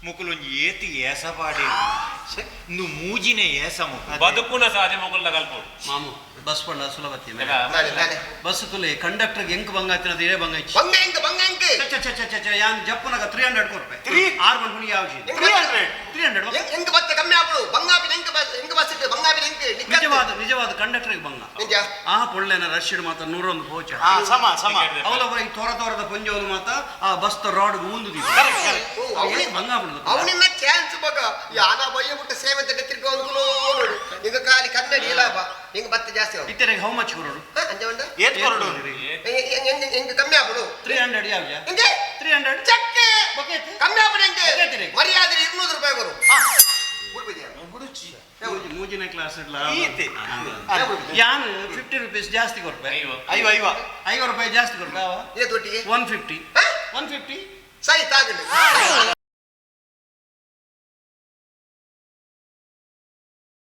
ಮುಕುಲೊಂಜಿ ಏತಿ ಏಸ ಪಾಡಿ ಇಂದು ಮೂಜಿನ ಏಸ ಮುಕು ಬದುಕುನ ಸಾಧೆ ಮೊಗಲ್ದ ಕಲ್ಪೋಡು ಮಾಮು bus ಪಂಡ ಸುಲಭತಿ bus ತುಲೆ conductor ಎಂಕ್ ಬಂಗ ಹತ್ತಿರದ ಇರೇ ಬಂಗ ಇಚ್ಚಿ ಯಾನ್ ಜಪ್ಪನಾಗ 300 ಕೊರ್ಪೆ 6 ಮನ್ಪುನಿ ಯಾವ 300 ಎಂಕ್ ಬತ್ತೆ ಕಮ್ಮಿ ಆಪಡು ಬಂಗಾಪಿನ ಎಂಕ್ ಬಸ್ ಇಟ್ಟು ಬಂಗಾಪಿನ ಎಂಕ್ ನಿಜವಾದ ಕಂಡಕ್ಟರ್ಗೆ ಬಂಗ ಆ ಪೊಳ್ಳೆನ ರಶ್ಡ್ ಮಾತ 101 ಪೋಚ ಸಮ ಸಮ ಅವಲ ಈ ತೋರದ ಪಂಜೋದು ಮಾತ ಆ ಬಸ್ ರೋಡ್ ಊಂದು ಬಂಗ ಬಿಡುದು ಅವನಿನ್ನ ಚಾನ್ಸ್ ಬಗ ಯಾನ ಬಯ್ಯ ಬಿಟ್ಟು ಸೇವೆ ತಿರ್ಕೊ ಅನುಕೂಲ ನೋಡು ಈಗ ಖಾಲಿ ಕನ್ನಡಿ ಇಲ್ಲ ಬಾ ಹಿಂಗ ಬತ್ತೆ ಜಾಸ್ತಿ ಇತ್ತರೆಗೆ ಹೌ ಮಚ್ ಕೊರೋಡು ಅಂಜವಂಡ ಏತ್ ಕೊರಡು ಎಂಗ್ ಕಮ್ಮಿ ಆಪಡು 300 ಯಾವ ಎಂಗೆ 300 ಚಕ್ಕೆ ಬಕೆಟ್ ಕಮ್ಮಿ ಆಪಡು ಎಂಗೆ ಮರ್ಯಾದೆ 200 ರೂಪಾಯಿ ಕೊಡು ಮೂಜಿನ ಕ್ಲಾಸ್ ಯಾನ್ 50 ರೂಪೀಸ್ ಜಾಸ್ತಿ ಕೊಡ್ಪೆ 5 ರೂಪಾಯಿ ಜಾಸ್ತಿ ಕೊಡ್ಪೆ 150 150 150 ಸರಿ ತಾಗಲಿ